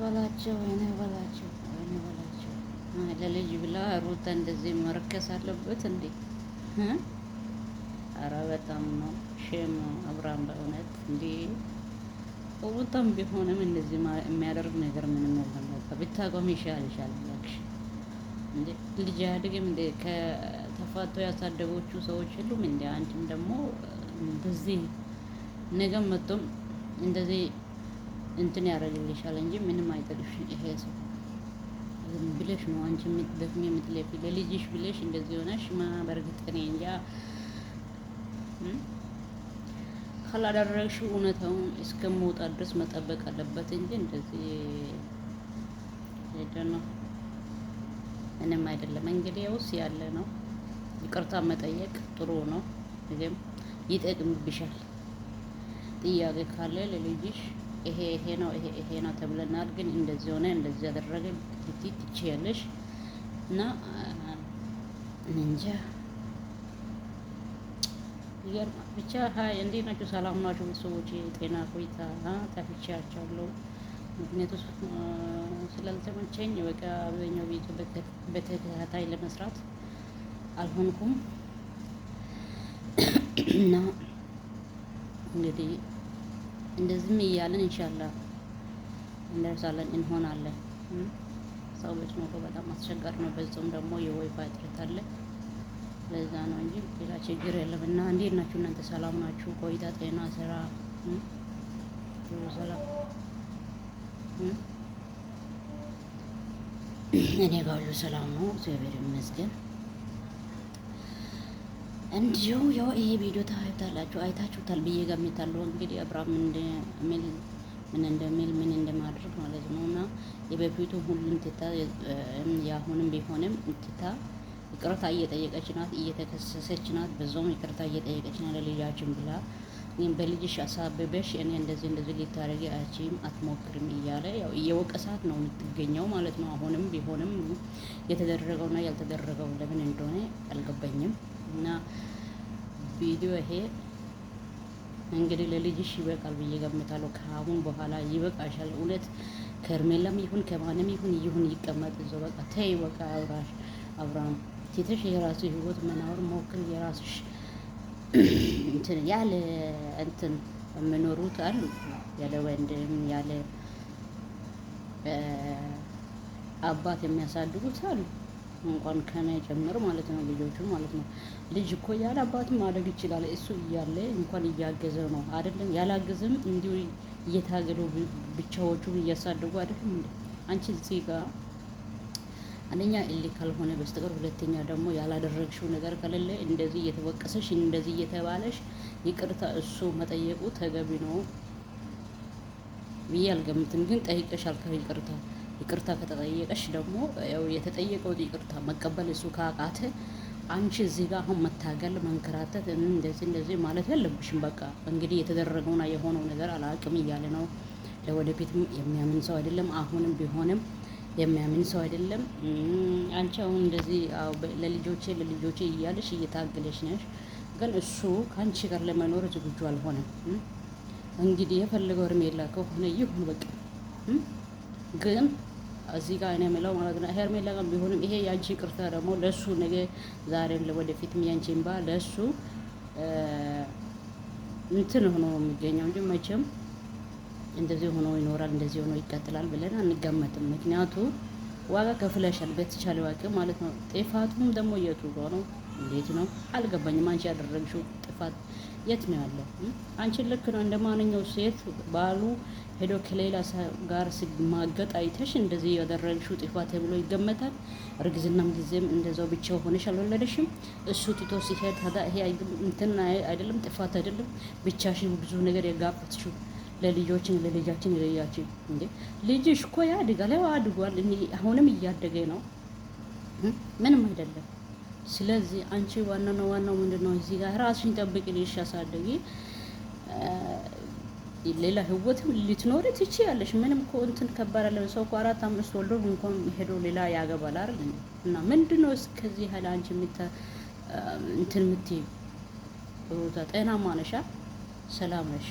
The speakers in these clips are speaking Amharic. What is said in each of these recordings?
በላቸው ወይኔ በላቸው ወይኔ በላቸው። ለልጅ ብላ ሩታ እንደዚህ መርከስ አለበት እንዴ? አረ በጣም ነው ሼም ነው አብርሃም በእውነት እንዴ። ሩታም ቢሆንም እንደዚህ የሚያደርግ ነገር ምንም የለም። በቃ ብታቆም ይሻልሻል እባክሽ። እንዴ ልጅ አያድግም እንዴ? ከተፋቶ ያሳደጎቹ ሰዎች የሉም እንዴ? አንቺም ደግሞ እንደዚህ ነገም መጥቶም እንደዚህ እንትን ያደርግልሻል እንጂ ምንም አይጠቅሽ። ይሄ ሰው ዝም ብለሽ ነው አንቺ የምትደክሚ የምትለፊ ለልጅሽ ብለሽ እንደዚህ ሆነሽ በእርግጥ እኔ እንጃ ካላደረግሽው እውነታውን እስከምወጣ ድረስ መጠበቅ አለበት እንጂ እንደዚህ ሄደ ነው ምንም አይደለም። እንግዲህ ያውስ ያለ ነው ይቅርታ መጠየቅ ጥሩ ነው፣ ግን ይጠቅምብሻል። ጥያቄ ካለ ለልጅሽ ይሄ ነው ተብለናል፣ ግን እንደዚህ ሆነ እንደዚህ ያደረገ ልትይ ትችያለሽ። እና እንጃ ይገርማል። ብቻ ሀይ እንዴት ናችሁ? ሰላም ናችሁ? ቤተሰቦች ጤና ቆይታ ታፍቻቸዋለሁ። ምክንያቱ ስላልተመቸኝ በቃ አብዛኛው ቤቱ በተከታታይ ለመስራት አልሆንኩም እና እንግዲህ እንደዚህም እያለን ኢንሻአላህ እንደርሳለን እንሆናለን። ሰው ቤት ኖሮ በጣም አስቸጋሪ ነው። በዛውም ደግሞ የዋይፋይ እጥረት አለ። ለዛ ነው እንጂ ሌላ ችግር የለም። እና እንዴት ናችሁ እናንተ? ሰላም ናችሁ? ቆይታ፣ ጤና፣ ስራ ሁሉ ሰላም? እኔ ጋር ሁሉ ሰላም ነው፣ እግዚአብሔር ይመስገን። እንዲሁ ያው ይሄ ቪዲዮ ታዩታላችሁ፣ አይታችሁታል ብዬ ገምታለሁ። እንግዲህ አብርሃም ምን እንደማድረግ ማለት ነው። እና የበፊቱ ሁሉም ትታ የአሁንም ቢሆንም ትታ ይቅርታ እየጠየቀች ናት፣ እየተከሰሰች ናት። በዛውም ይቅርታ እየጠየቀች ናት ለልጃችን ብላ በልጅሽ አሳበበሽ እኔ እንደዚህ ሊታረጊ አቺም አትሞክርም እያለ ያው እየወቀሳት ነው የምትገኘው ማለት ነው። አሁንም ቢሆንም የተደረገውና ያልተደረገው ለምን እንደሆነ አልገባኝም። እና ቪዲዮ ይሄ እንግዲህ ለልጅሽ ይበቃል ብዬ ገምታለሁ። ከአሁን በኋላ ይበቃሻል። እውነት ከርሜላም ይሁን ከማንም ይሁን ይቀመጥ እዛው በቃ ተይ በቃ አብርሃም ትተሽ የራስሽ ህይወት መናወር ሞክር። የራስሽ ያለ እንትን የምኖሩት አሉ ያለ ወንድም ያለ አባት የሚያሳድጉት አሉ። እንኳን ከነ ጨምር ማለት ነው ልጆቹ ማለት ነው። ልጅ እኮ ያለ አባትም ማደግ ይችላል። እሱ እያለ እንኳን እያገዘ ነው አይደለም። ያላገዘም እንዲሁ እየታገሉ ብቻዎቹ እያሳደጉ አይደለም እንዴ? አንቺ እዚህ ጋር አንደኛ እልህ ካልሆነ በስተቀር ሁለተኛ ደግሞ ያላደረግሽው ነገር ከሌለ እንደዚህ እየተወቀሰሽ እንደዚህ እየተባለሽ ይቅርታ እሱ መጠየቁ ተገቢ ነው ብዬ አልገምትም። ግን ጠይቀሻል። ይቅርታ ከተጠየቀሽ ደግሞ ያው የተጠየቀው ይቅርታ መቀበል እሱ ካቃተ አንቺ እዚህ ጋር አሁን መታገል መንከራተት እንደዚህ ማለት ያለብሽም። በቃ እንግዲህ የተደረገውና የሆነው ነገር አላቅም እያለ ነው። ለወደፊትም የሚያምን ሰው አይደለም። አሁንም ቢሆንም የሚያምን ሰው አይደለም። አንቺ አሁን እንደዚህ ለልጆቼ እያለሽ እየታገለሽ ነሽ፣ ግን እሱ ከአንቺ ጋር ለመኖር ዝግጁ አልሆነም። እንግዲህ የፈለገው ሄርሜላ ከሆነ ይሁን በቃ። ግን እዚህ ጋር እኔ የምለው ማለት ነው ሄርሜላ ጋር ቢሆንም ይሄ ያንቺ ቅርታ ደግሞ ለሱ ነገ ዛሬም ለወደፊትም ያንቺ እንባ ለሱ እንትን ሆኖ የሚገኘው እንጂ መቼም እንደዚህ ሆኖ ይኖራል እንደዚህ ሆኖ ይቀጥላል ብለን አንገመትም። ምክንያቱ ዋጋ ከፍለሻል በተቻለ ዋጋ ማለት ነው። ጥፋቱም ደግሞ የቱ ነው? እንዴት ነው አልገባኝም። አንቺ ያደረግሽው ጥፋት የት ነው ያለው? አንቺ ልክ ነው እንደ ማንኛው ሴት ባሉ ሄዶ ከሌላ ጋር ሲማገጥ አይተሽ እንደዚህ ያደረግሽው ጥፋት ተብሎ ይገመታል። እርግዝናም ጊዜም እንደዛው ብቻ ሆነሽ አልወለደሽም። እሱ ትቶ ሲሄድ ታዲያ ይሄ እንትን አይደለም? ጥፋት አይደለም? ብቻሽን ብዙ ነገር የጋፈጥሽው ለልጃችን ይለያችን እንዴ። ልጅሽ እኮ ያድጋል፣ አድጓል። አሁንም እያደገ ነው። ምንም አይደለም። ስለዚህ አንቺ ዋናው ምንድነው? እዚህ ጋር ራስሽን ጠብቂ፣ ልጅሽ አሳደጊ። ሌላ ህይወትም ልትኖሪ ትችያለሽ። ምንም እኮ እንትን ከባድ አለ። ሰው እኮ 4-5 ወልዶ እንኳን ሄዶ ሌላ ያገባል አይደል? እና ምንድነው እስከዚህ ያህል አንቺ እንትን የምትይው? ሩታ ጤናማ ነሽ? ሰላም ነሽ?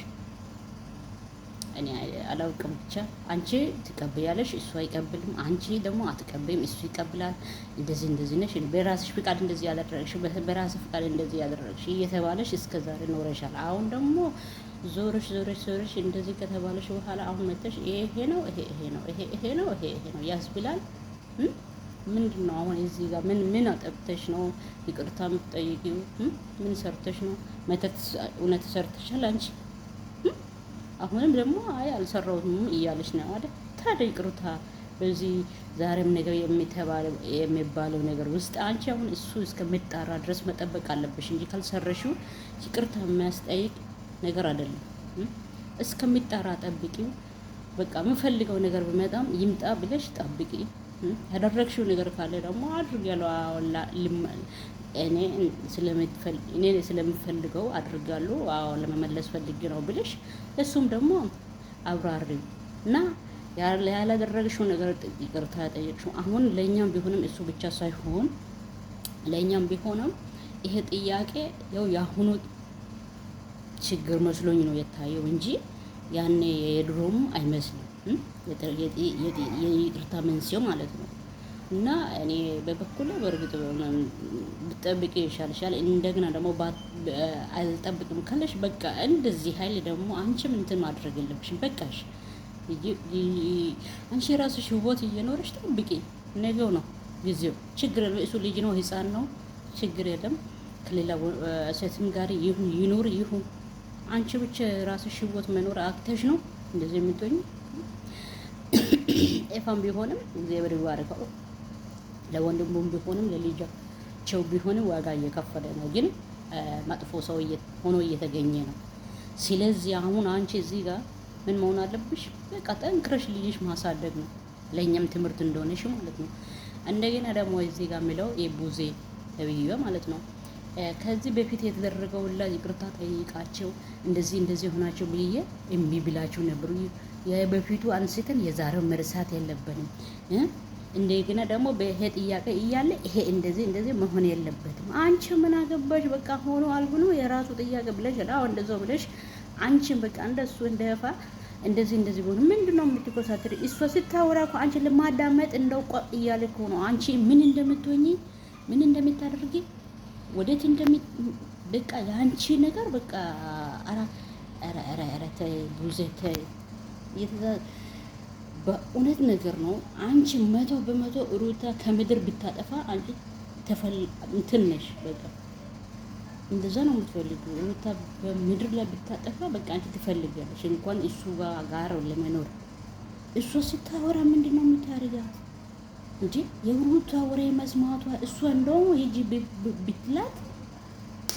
እኔ አላውቅም። ብቻ አንቺ ትቀበያለሽ፣ እሱ አይቀበልም። አንቺ ደግሞ አትቀበይም፣ እሱ ይቀብላል። እንደዚህ ነሽ፣ በራስሽ ፍቃድ እንደዚህ ያደረግሽ፣ በራስሽ ፍቃድ እንደዚህ ያደረግሽ እየተባለሽ እስከዛሬ ኖረሻል። አሁን ደግሞ ዞረሽ እንደዚህ ከተባለሽ በኋላ አሁን መተሽ ይሄ ነው ያስብላል። ምንድን ነው አሁን እዚህ ጋር ምን አጠብተሽ ነው ይቅርታ የምትጠይቂው? ምን ሰርተሽ ነው? መተት እውነት ሰርተሻል አንቺ? አሁንም ደግሞ አይ አልሰራሁትም እያለች ነው አይደል? ታዲያ ይቅርታ በዚህ ዛሬም ነገር የሚባለው ነገር ውስጥ አንቺ አሁን እሱ እስከሚጣራ ድረስ መጠበቅ አለብሽ እንጂ ካልሰረሽው ይቅርታ የሚያስጠይቅ ነገር አይደለም። እስከሚጣራ ጠብቂው። በቃ የምፈልገው ነገር ቢመጣም ይምጣ ብለሽ ጠብቂ። ያደረግሽው ነገር ካለ ደግሞ አድርጋለሁ፣ እኔ ስለምፈልገው አድርጋለሁ፣ ለመመለስ ፈልጌ ነው ብለሽ እሱም ደግሞ አብራሪው እና ያላደረግሽው ነገር ይቅርታ ጠየቅሽው። አሁን ለእኛም ቢሆንም እሱ ብቻ ሳይሆን ለእኛም ቢሆንም ይሄ ጥያቄ ያው የአሁኑ ችግር መስሎኝ ነው የታየው እንጂ ያኔ የድሮም አይመስልም። የይቅርታ መንስኤው ማለት ነው። እና እኔ በበኩሌ በእርግጥ ብጠብቂ ይሻልሻል። እንደገና ደግሞ አልጠብቅም ካለሽ በቃ እንደዚህ ኃይል ደግሞ አንቺም እንትን ማድረግ የለብሽም። በቃሽ። አንቺ የራስሽ ህይወት እየኖረሽ ጠብቂ። ነገው ነው ጊዜው። ችግር የለም። እሱ ልጅ ነው፣ ህፃን ነው። ችግር የለም። ከሌላ ሴትም ጋር ይሁን አንቺ ብቻ ራስሽ ህይወት መኖር አክተሽ ነው እንደዚህ የምትሆኝ። ኤፋም ቢሆንም እግዚአብሔር ይባርከው፣ ለወንድሙም ቢሆንም ለልጃቸው ቢሆንም ዋጋ እየከፈለ ነው፣ ግን መጥፎ ሰው ሆኖ እየተገኘ ነው። ስለዚህ አሁን አንቺ እዚህ ጋር ምን መሆን አለብሽ? በቃ ጠንክረሽ ልጅሽ ማሳደግ ነው፣ ለእኛም ትምህርት እንደሆነሽ ማለት ነው። እንደገና ደግሞ እዚህ ጋር የሚለው የቡዜ ተብዬ ማለት ነው ከዚህ በፊት የተደረገውላ ይቅርታ ጠይቃቸው እንደዚህ ሆናቸው ብዬ እምቢ ብላችሁ ነበሩ። የበፊቱ አንስተን የዛሬው መርሳት የለብንም። እንደገና ደግሞ በይሄ ጥያቄ እያለ ይሄ እንደዚህ መሆን የለበትም። አንቺ ምን አገባሽ? በቃ ሆኖ አልሆኖ የራሱ ጥያቄ ብለሽ አዎ እንደዛው ብለሽ አንቺን በቃ እንደሱ እንደፋ እንደዚህ ሆኖ ምንድነው የምትኮሳትሪ? እሷ ስታወራ እኮ አንቺ ለማዳመጥ እንደው ቆ እያለ እኮ ነው አንቺ ምን እንደምትሆኚ ምን እንደምታደርጊ ወዴት በቃ የአንቺ ነገር በቃ ኧረ ተይ ቡዜ ተይ። በእውነት ነገር ነው። አንቺ 100% ሩታ ከምድር ብታጠፋ አንቺ እንትን ነሽ። በቃ እንደዛ ነው የምትፈልጊው። ሩታ በምድር ላይ ብታጠፋ በቃ አንቺ ትፈልጊያለሽ እንኳን እሱ ጋር ለመኖር። እሷ ስታወራ ምንድን ነው የምታደርጋት እንጂ የሩታ ወሬ መስማቷ እሷ እንደውም ሂጂ ብትላት